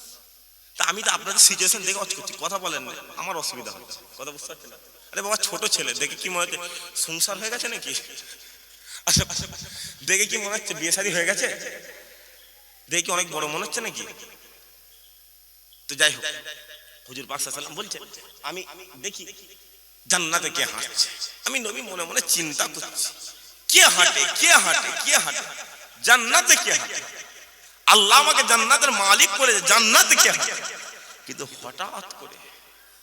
তা আমি তো আপনাদের সিচুয়েশন দেখে ওয়াজ করছি। কথা বলেন না, আমার অসুবিধা হচ্ছে। কথা বুঝতে পারছেন না? আরে বাবা ছোট ছেলে, দেখে কি মনে হচ্ছে সংসার হয়ে গেছে নাকি? আচ্ছা দেখে কি মনে হচ্ছে বিয়ে শাদী হয়ে গেছে? দেখে কি অনেক বড় মনে হচ্ছে নাকি? তো যাই হোক, হুজুর পাক সাল্লাল্লাহু আলাইহি ওয়াসাল্লাম বলছে আমি দেখি জান্নাতে কে হাঁটছে। আমি নবী মনে মনে চিন্তা করছি, কে হাঁটে, কে হাঁটে, কে হাঁটে, জান্নাতে কে হাঁটে? আল্লাহ আমাকে জান্নাতের মালিক করেছে, জান্নাতে কে হাঁটে? কিন্তু হঠাৎ করে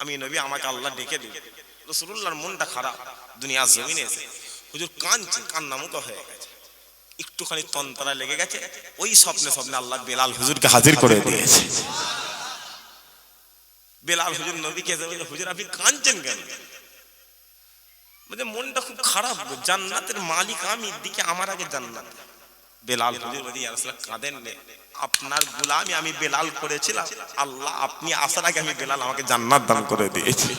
আমি নবী আমাকে আল্লাহ ডেকে দিল, রাসূলুল্লাহর মনটা খারাপ, দুনিয়ার জমিনে এসে হুজুর কাঁদছেন, কান্নামুখো হয়ে গেছে, একটুখানি তন্তরা লেগে গেছে। ওই স্বপ্নে স্বপ্নে আল্লাহ বেলাল হুজুরকে হাজির করে দিয়েছে। বেলাল হুজুর নবীকে এসে বলছে, হুজুর আপনি কাঁদছেন কেন? বলছে মনটা খুব খারাপ, জান্নাতের মালিক আমি, দিকে আমার আগে জান্নাত। বেলাল হুজুর বলছে, ইয়া রাসূলুল্লাহ কাঁদেন না, আপনার গোলামি আমি বেলাল করেছিলাম, আল্লাহ আপনি আসার আগে আমি বেলাল আমাকে জান্নাত দান করে দিয়েছি।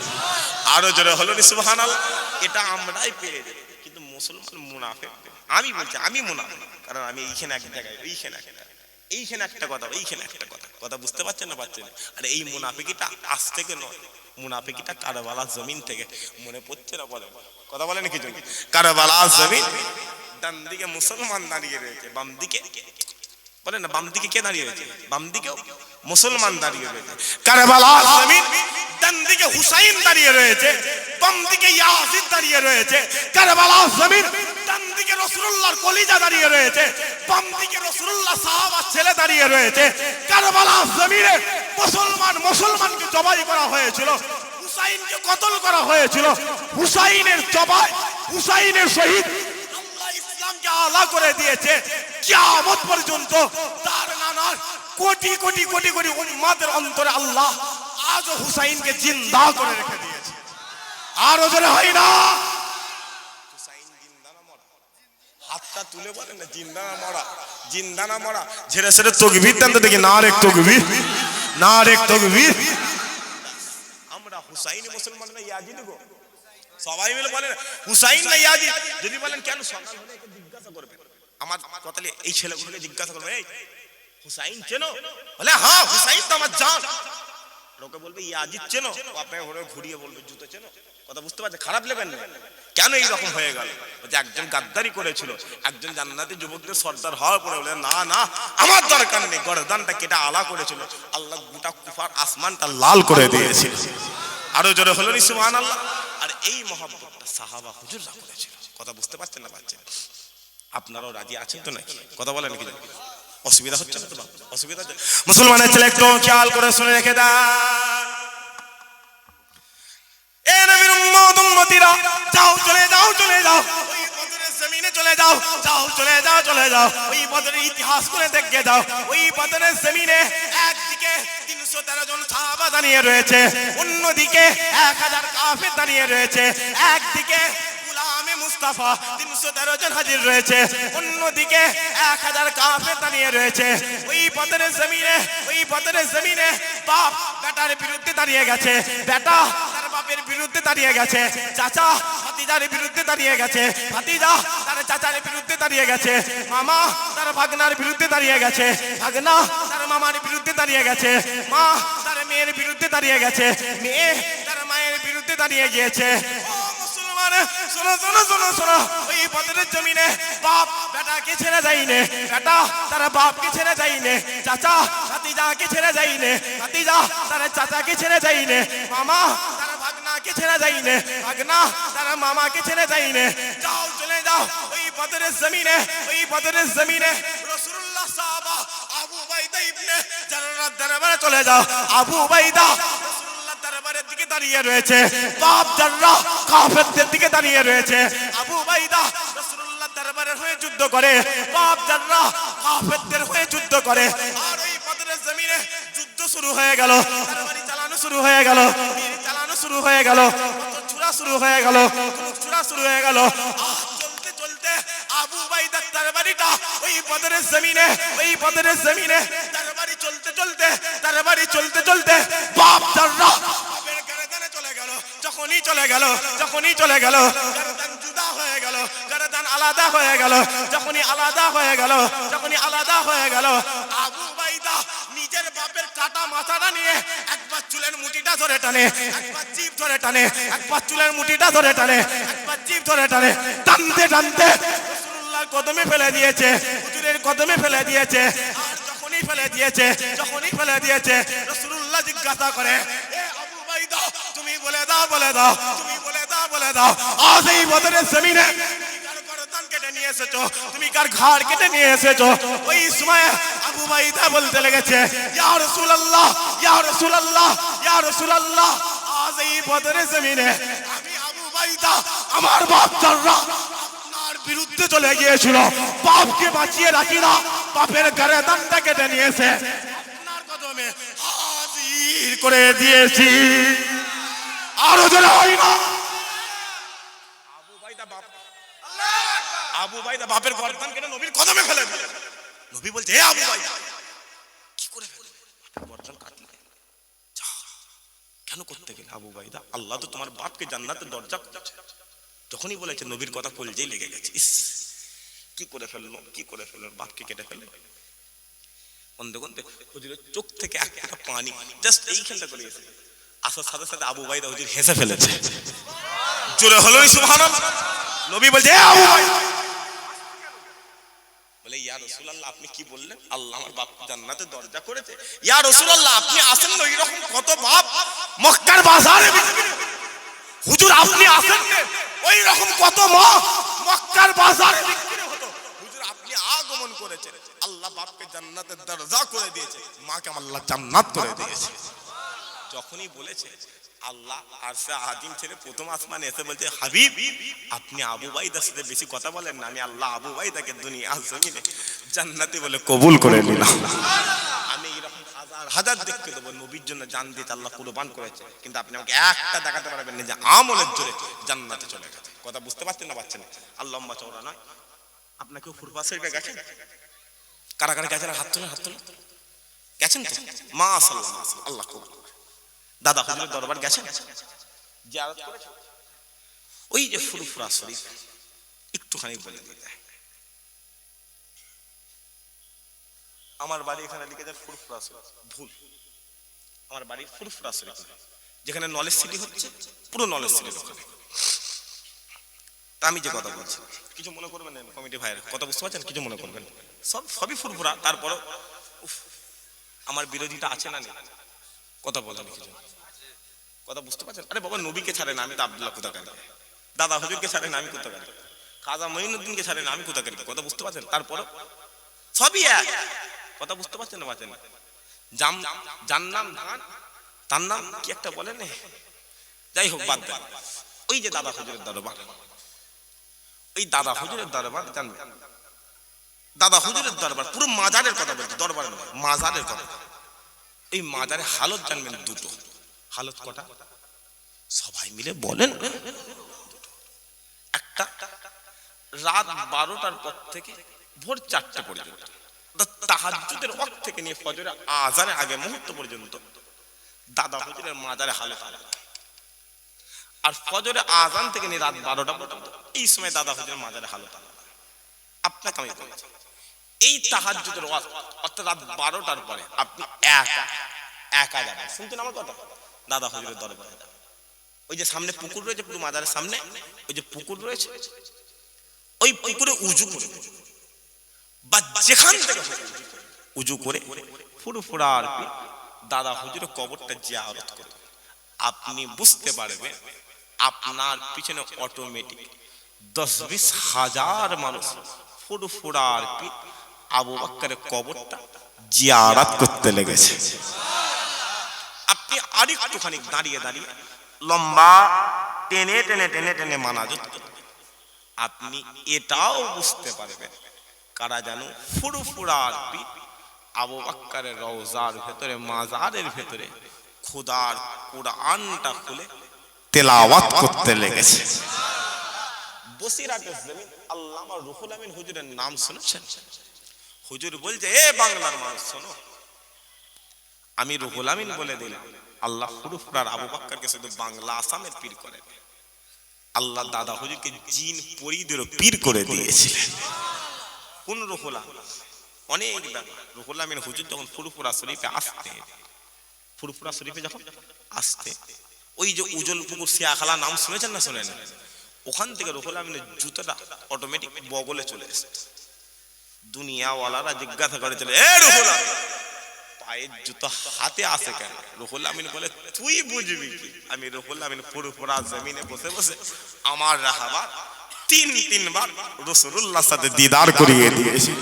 আরো জোরে হলো না সুবহানাল্লাহ। এটা আমরাই পেয়ে যাই, কিন্তু মুসলমান মুনাফিক। আমি বলছি আমি মুনাফিক, কারণ আমি এইখানে এক জায়গায়, এইখানে একটা কথা, এইখানে একটা কথা, কথা বুঝতে পারছেন না পারছেন? আর এই মুনাফিকিটা আজ থেকে নয়, মুনাফিকিটা কারবালার জমিন থেকে। মনে পড়ছে না? বলে কথা বলে নাকি জমি? কারবালার জমিন, ডান দিকে মুসলমান দাঁড়িয়ে রয়েছে, বাম দিকে বলে না, বাম দিকে কে দাঁড়িয়ে রয়েছে? বাম দিকেও মুসলমান দাঁড়িয়ে রয়েছে। কারবালার জমিন, ডান দিকে হুসাইন দাঁড়িয়ে রয়েছে, বাম দিকে ইয়াজিদ দাঁড়িয়ে রয়েছে। কারবালার জমিন, ডান দিকে রাসূলুল্লাহর কলিজা দাঁড়িয়ে রয়েছে, বাম দিকে রাসূলুল্লাহ সাহাবার ছেলে দাঁড়িয়ে রয়েছে। কারবালার জমিনে মুসলমানকে জবাই করা হয়েছিল, হুসাইনকে কতল করা হয়েছিল। হুসাইনের জবাই, হুসাইনের শহীদ আল্লাহ ইসলামকে আলা করে দিয়েছে। কিয়ামত পর্যন্ত তার নানার কোটি কোটি কোটি কোটি উম্মতের অন্তরে আল্লাহ আজও হুসাইনকে জিন্দা করে রেখে দিয়েছে। আর ওজনে হয় না, হুসাইন জিন্দা না মরা? হাতটা তুলে বলেন না, জিন্দা না মরা? জিন্দা না মরা? ঝেড়ে ঝেড়ে তাকবীর দেন তো দেখি, নারে তাকবীর, নারে তাকবীর। আমরা হুসাইনি মুসলমান না ইয়াজিদ গো? সবাই মিলে বলেন হুসাইন না ইয়াজিদ? যদি বলেন কেন, সকাল হলে একটু জিজ্ঞাসা করবে, আমার কথালে এই ছেলেগুলোকে জিজ্ঞাসা করবে, এই হুসাইন চেনো? বলে হ্যাঁ হুসাইন তো আমার জান। লোকে বলবে ইয়াজিদ চেনো? আপনাকে ঘুরে ঘুরিয়ে বলবে জুতো চেনো। কথা বুঝতে পারছে? খারাপ লেবেন না, কেন এইরকম হয়ে গেল? যে একজন গাদ্দারি করেছিল, একজন জান্নাতি যুবকদের সর্দার হওয়ার পরে বলে না না আমার দরকার নেই, গর্দানটা কেটে আলা করেছিল, আল্লাহ গোটা কুফার আসমানটা লাল করে দিয়েছিল। আরো জোরে হলো নি সুবহানাল্লাহ। আর এই মহব্বতটা সাহাবা হুজুররা করেছিল। কথা বুঝতে পারছেন না পারছেন? আপনারাও রাজি আছেন তো নাকি? কথা বলেন কি? অসুবিধা হচ্ছে না তো? অসুবিধা হচ্ছে? মুসলমানের ছেলে একটু খেয়াল করে শুনে রেখে দেন, এ নবীর উম্মত উম্মতিরা, যাও চলে যাও, চলে যাও ওই বদরের জমিনে, চলে যাও, যাও চলে যাও, চলে যাও ওই বদরের ইতিহাস করে দেখে যাও। ওই বদরের জমিনে একদিকে 313 জন সাহাবা দাঁড়িয়ে রয়েছে, অন্যদিকে 1000 কাফের দাঁড়িয়ে রয়েছে। একদিকে গোলামে মুস্তাফা 313 জন হাজির রয়েছে, অন্যদিকে 1000 কাফের দাঁড়িয়ে রয়েছে। ওই বদরের জমিনে, ওই বদরের জমিনে বাপ বেটার বিরুদ্ধে দাঁড়িয়ে গেছে, বেটা তার বাপের বিরুদ্ধে দাঁড়িয়ে গেছে, চাচা ভাতিজার বিরুদ্ধে দাঁড়িয়ে গেছে, ভাতিজা তার চাচার বিরুদ্ধে দাঁড়িয়ে গেছে, মামা তার ভাগনার বিরুদ্ধে দাঁড়িয়ে গেছে, ভাগনা তার মামার বিরুদ্ধে দাঁড়িয়ে গেছে, মা তার মেয়ের বিরুদ্ধে দাঁড়িয়ে গেছে, মেয়ে তার মায়ের বিরুদ্ধে দাঁড়িয়ে গিয়েছে। ও মুসলমান, শোনো শোনো শোনো শোনো, ওই বদরের জমিনে বাপ বেটাকে ছেড়ে যায়নি, বেটা তার বাপকে ছেড়ে যায়নি, চাচা ভাতিজাকে ছেড়ে যায়নি, ভাতিজা তার চাচাকে ছেড়ে যায়নি, মামা তার ভাগনাকে ছেড়ে যায়নি, ভাগনা তার মামাকে ছেড়ে যায়নি। যাও চলে যাও ওই বদরের জমিনে, ওই বদরের জমিনে রাসূলুল্লাহ সাহাবা আবু উবাইদা ইবনে জাররার দরবারে চলে যাও। আবু উবাইদা রাসূলুল্লাহ দরবারের দিকে দাঁড়িয়ে রয়েছে, বাপ জাররা কাফেরদের দিকে দাঁড়িয়ে রয়েছে। আবু উবাইদা রাসূলুল্লাহ দরবারের হয়ে যুদ্ধ করে, বাপ জাররা কাফেরদের হয়ে যুদ্ধ করে। আর ওই বদরের জমিনে যুদ্ধ শুরু হয়ে গেল, তরবারি চালানো শুরু হয়ে গেল, তীর চালানো শুরু হয়ে গেল, ছুরা শুরু হয়ে গেল, ছুরা শুরু হয়ে গেল। চলতে চলতে আবু উবাইদার তরবারিটা ওই বদরের জমিনে, ওই বদরের জমিনে তরবারি চলতে চলতে, তরবারি চলতে চলতে বাপ জাররা বাপের গর্দানে চলে গেল। যখনই চলে গেল, যখনই চলে গেল, গর্দান জুদা হয়ে গেল, গর্দান আলাদা হয়ে গেল। যখনই আলাদা হয়ে গেল, যখনই আলাদা হয়ে গেল, আবু উবাইদা নিজের বাপের কাটা মাথাটা নিয়ে একবার চুলের মুঠিটা ধরে টানে, একবার জিভ ধরে টানে, একবার চুলের মুঠিটা ধরে টানে, একবার জিভ ধরে টানে, টানতে টানতে রাসূলুল্লাহর কদমে ফেলে দিয়েছে, হুজুরের কদমে ফেলে দিয়েছে। আর যখনই ফেলে দিয়েছে, যখনই ফেলে দিয়েছে, রাসূলুল্লাহ জিজ্ঞাসা করে, এ আবু উবাইদা তুমি বলে দাও, বলে দাও, তুমি বলে দাও, বলে দাও, আজ এই বদরের জমিনে কেটে নিয়ে এসেছো, তুমি কার ঘাড় কেটে নিয়ে এসেছো? ওই সময় আবু বাইদা বলতে লেগেছে, ইয়া রাসূলুল্লাহ, ইয়া রাসূলুল্লাহ, ইয়া রাসূলুল্লাহ, আজ এই বদরের জমিনে আমি আবু বাইদা, আমার বাপ জাররা আপনার বিরুদ্ধে চলে গিয়েছিল, বাপকে বাঁচিয়ে রাখি না, বাপের গর্দানটা কেটে নিয়েছে, আপনার কদমে হাজির করে দিয়েছি। আরো জোরে হয় না? আবু বাইদা বাপের গর্দান কেটে নবীর কদমে ফেলে দিলেন। নবী বলছে, হে আবু বাইদা, কি করে ফেললে গর্দান কাটলে? কেন করতে গেলে আবু বাইদা? আল্লাহ তো তোমার বাপকে জান্নাতের দরজা খুলেছে। যখনই বলেছে নবীর কথা কলজেই লেগে গেছে, ইস কি করে ফেললো, কি করে ফেললো, বাপকে কেটে ফেললো। কন্দে কন্দে হুজুরের চোখ থেকে একটা পানি জাস্ট এইখানটা করে গেছে, আসার সাথে সাথে আবু বাইদা হুজুর হেসে ফেলেছে। জোরে হলো সুবহানাল্লাহ। নবী বলছে, হে আবু বাইদা, বলে ইয়া রাসূলুল্লাহ আপনি কি বললেন? আল্লাহ আমার বাপ জান্নাতের দরজা করেছে। ইয়া রাসূলুল্লাহ আপনি আসেন না, এরকম কত বাপ মক্কার বাজারে বিক্রি, হুজুর আপনি আসেন না, ওই রকম কত মা মক্কার বাজারে বিক্রি হতো, হুজুর আপনি আগমন করেছেন, আল্লাহ বাপকে জান্নাতের দরজা করে দিয়েছে, মাকে আল্লাহ জান্নাত করে দিয়েছে। যখনই বলেছে আল্লাহ আরশে আজিম ছেড়ে প্রথম আসমানে এসে বলছে, হাবিব আপনি আবু বাইদার সাথে বেশি কথা বলেন না, আমি আল্লাহ আবু বাইদাকে দুনিয়া জমিনে জান্নাতি বলে কবুল করে নিলাম। আমি এরকম হাজার হাজার দেখতে দেবো, নবীর জন্য জান দিতে আল্লাহ কুরবান করেছে, কিন্তু আপনি আমাকে একটা দেখাতে পারবেন না যে আমলের জোরে জান্নাতে চলে গেছে। কথা বুঝতে পারছেন না পারছেন? আল্লাহ লম্বা চওড়া নয়। আপনাকে ফুরফুরা শরীফে গেছেন? কারা কারা গেছেন? হাত তোলেন, হাত তোলেন। গেছেন তো? মাশাআল্লাহ, মাশাআল্লাহ, আল্লাহ কবুল। দাদা হুজুরের দরবার গেছেন? জিয়ারত করেছেন? ওই যে ফুরফুরা শরীফ একটুখানি বলে দিতে, আমার বাড়ি এখানে লিখে যায় ফুরফুরা শরীফ, ভুল। আমার বাড়ি ফুরফুরা শরীফ, যেখানে নলেজ সিটি হচ্ছে, পুরো নলেজ সিটির ওখানে। তা আমি যে কথা বলছি কিছু মনে করবেন না কমিটি ভাইয়ের, কথা বুঝতে পারছেন? কিছু মনে করবেন, সবই ফুরফুরা, তারপরও আমার বিরোধিতা আছে না? কথা বলেন কিছু, কথা বুঝতে পারছেন? আরে বাবা নবীকে ছাড়ে না, আমি তো আব্দুল্লাহ কোথাকার, দাদা হুজুরকে ছাড়ে না, আমি কোথাকার, খাজা মঈনুদ্দিনকে ছাড়ে না, আমি কোথাকার, কথা বুঝতে পারছেন? তারপরও সবই এক, কথা বুঝতে পারছেন না পারছেন? যার নাম ধান তার নাম কি একটা বলেন, যাই হোক বাদ দেন। ওই যে দাদা হুজুরের দরবার, ওই দাদা হুজুরের দরবার জানবেন, দাদা হুজুরের দরবার পুরো মাজারের কথা বলছি, দরবার নয়, মাজারের কথা। এই মাজারের হালত জানবেন দুটো। হালত কটা? সবাই মিলে বলেন। একটা রাত 12টার পর থেকে ভোর 4টে পর্যন্ত, তাহাজ্জুদের ওয়াক্ত থেকে নিয়ে ফজরের আযানের আগে মুহূর্ত পর্যন্ত দাদা হুজুরের মাজারে হালত আলাদা। আর ফজরের আযান থেকে নিয়ে রাত 12টা পর্যন্ত এই সময় দাদা হুজুরের মাজারে হালত আলাদা। আপনাকে আমি বলছি, এই তাহাজ্জুদের ওয়াক্ত অর্থাৎ রাত 12টার পরে আপনি একা যাবেন, শুনছেন আমার কথা? দাদা হুজুরের দরবারে যাবেন। ওই যে সামনে পুকুর রয়েছে, পুরো মাজারের সামনে ওই যে পুকুর রয়েছে, ওই পুকুরে উজু করে বা যেখান থেকে উজু করে ফুরফুরার দাদা হুজুরের কবরটা জিয়ারত করবেন। আপনি বুঝতে পারবেন আপনার পিছনে অটোমেটিক 10-20 হাজার মানুষ ফুরফুরার আবু বকরের কবরটা জিয়ারত করতে লেগেছে। আপনি আরেকটুখানি দাঁড়িয়ে দাঁড়িয়ে লম্বা টেনে টেনে টেনে টেনে মানাজত করবেন। আপনি এটাও বুঝতে পারবেন কারা জানো ফুরফুরার আবু বকরের রওজার ভেতরে, মাজারের ভেতরে খোদার কোরআনটা খুলে তেলাওয়াত করতে লেগেছে। বসিরাটের জমিন আল্লামা রুহুল আমিন হুজুরের নাম শুনেছেন? হুজুর বলছে, এ বাংলার মানুষ শোনো, আমি রুহুল আমিন বলে দিলাম, আল্লাহ ফুরফুরার আবু বকরকে শুধু বাংলা আসামের পীর করে, আল্লাহ দাদা হুজুরকে জিন পরীদের পীর করে দিয়েছিলেন। কোন রুহুল আমিন? অনেক রুহুল আমিন হুজুর যখন ফুরফুরা শরীফে আসতে, ফুরফুরা শরীফে যখন আসতে, ওই যে উজল পুকুর শিয়াখালা নাম শুনেছেন না? শোনেন? ওখান থেকে রুহুল আমিনের জুতোটা অটোমেটিক বগলে চলে এসেছে। দুনিয়াওয়ালারা জিজ্ঞাসা করেছিল, এ রুহুল আমিন পায়ের জুতো হাতে আসে কেন? রুহুল আমিন বলে, তুই বুঝবি কি? আমি রুহুল আমিন ফুরফুরা জমিনে বসে বসে আমার রাহাবার 3-3 বার রাসূলুল্লাহর সাথে দিদার করিয়ে দিয়েছি।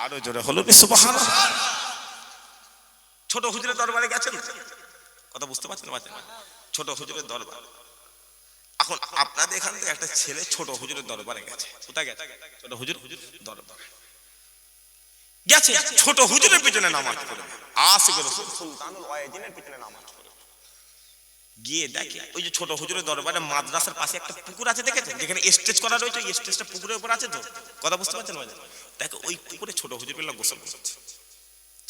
আরো জোরে হলো সুবহানাল্লাহ। ছোট হুজুরের দরবারে গেছেন, কথা বুঝতে পারছেন না? ছোট হুজুরের দরবার। এখন আপনাদের এখান থেকে একটা ছেলে ছোট হুজুরের দরবারে গেছে। কোথায় গেছে? ছোট হুজুর দরবারে গেছে, ছোট হুজুরের পিছনে নামাজ পড়বে। আশিকুর রাসূল সুলতানুল ওয়াইজিনের পিছনে নামাজ পড়বে। গিয়ে দেখে ওই যে ছোট হুজুরের দরবারে মাদ্রাসার পাশে একটা পুকুর আছে, দেখেছেন? যেখানে স্টেজ করা রয়েছে, ওই স্টেজটা পুকুরের উপর আছে তো, কথা বুঝতে পারছেন? দেখো ওই পুকুরে ছোট হুজুর পেলা গোসল করছে।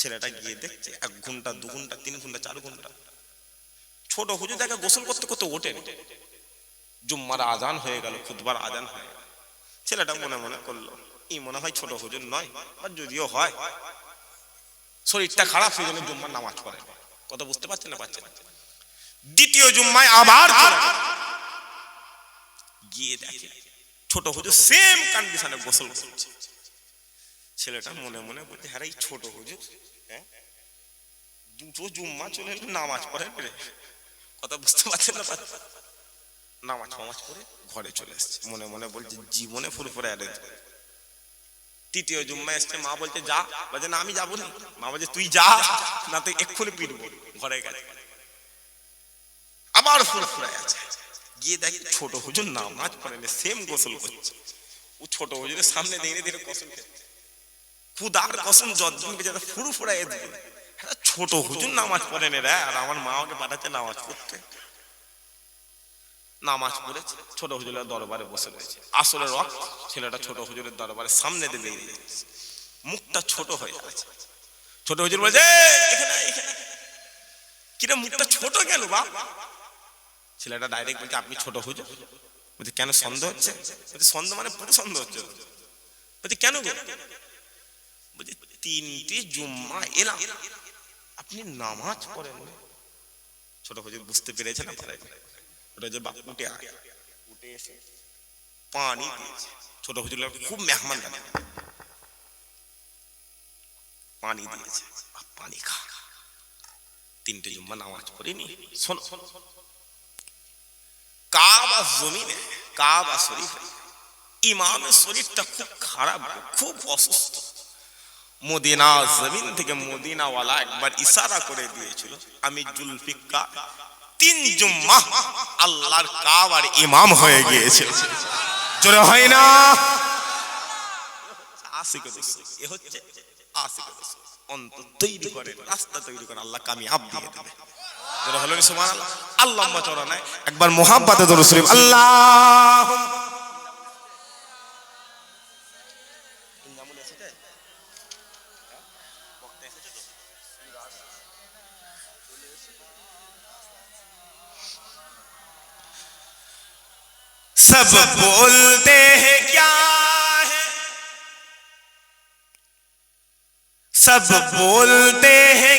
ছেলেটা গিয়ে দেখছে 1 ঘন্টা 2 ঘন্টা 3 ঘন্টা 4 ঘন্টা ছোট হুজুর দেখে গোসল করতে করতে ওঠে। জুম্মার আজান হয়ে গেল, খুতবার আজান হয়ে গেল। ছেলেটা মনে মনে করলো এই মনে হয় ছোট হুজুর নয়, আর যদিও হয় শরীরটা খারাপ, সেই জন্য জুম্মার নামাজ পড়ে। কথা বুঝতে পারছেন না? পাচ্ছেন? দ্বিতীয় জুম্মায় আবার গিয়ে দেখে ছোট হুজুর সেম কন্ডিশনে গোসল করছে। ছেলেটা মনে মনে বলছে, হ্যাঁ এই ছোট হুজুর, হ্যাঁ দুটো জুম্মা চলে এলো, নামাজ পড়ে পেরে। কথা বুঝতে পারছেন না? নামাজ ফামাজ করে ঘরে চলে এসছে। মনে মনে বলছে জীবনে ফুরফুরে আরে। তৃতীয় জুম্মা এসছে, মা বলছে যা, বলছে না আমি যাবো না। মা বলছে তুই যা, না তো এক্ষুনি পিটবো। ঘরে গেছে, আবার ফুরফুরে আছে। গিয়ে দেখি ছোট হুজুর নামাজ পড়েনি, সেম গোসল করছে। ও ছোট হুজুরের সামনে ধীরে ধীরে গোসল করছে। খুদার কসম যতদিন বেঁচে ফুরফুরাই দিবে। ছোট হুজুর নামাজ পড়েনি রে, আর আমার মা ওকে পাঠাচ্ছে নামাজ পড়তে। নামাজ পড়েছে, ছোট হুজুরের দরবারে বসে রয়েছে। আসলে ওয়াক্ত ছেলেটা ছোট হুজুরের দরবারে সামনে দিয়ে বেরিয়ে যাচ্ছে, মুখটা ছোট হয়ে যাচ্ছে। ছোট হুজুর বলছে এখানে এখানে, কিরে মুখটা ছোট কেন বাপ? ছেলেটা ডাইরেক্ট বলছে আপনি ছোট হুজুর? বলছে কেন সন্দেহ হচ্ছে? বলছে সন্দেহ মানে পুরো সন্দেহ হচ্ছে। বলছে কেন গো? বলছে 3টে জুম্মা এলাম, আপনি নামাজ পড়েন। ছোট হুজুর বুঝতে পেরেছে না পারে? ওটা যে বাপ উঠে আয়, উঠে এসে পানি দিয়েছে। ছোট হুজুর খুব মেহমান দানি, পানি দিয়েছে, পানি খা। 3টে জুম্মা নামাজ পড়িনি। শোনো, কাবা জমিনে, কাবা শরীফে ইমামের শরীরটা খুব খারাপ, খুব অসুস্থ। মদিনা জমিন থেকে মদিনাওয়ালা একবার ইশারা করে দিয়েছিল, আমি জুলফিকার 3 জুম্মা আল্লাহর কাবার ইমাম হয়ে গিয়েছে। জোরে হয় না? আশিক রাসূল, এ হচ্ছে আশিক রাসূল। অন্তর তৈরি করে, রাস্তা তৈরি করে, আল্লাহ কামিয়াব দিয়ে দেবে। জোরে হলো সুবহানাল্লাহ। আল্লাহুম্মা চড়া নাই একবার মুহাব্বতে দরুদ শরীফ। আল্লাহ सब बोलते हैं क्या है, सब बोलते हैं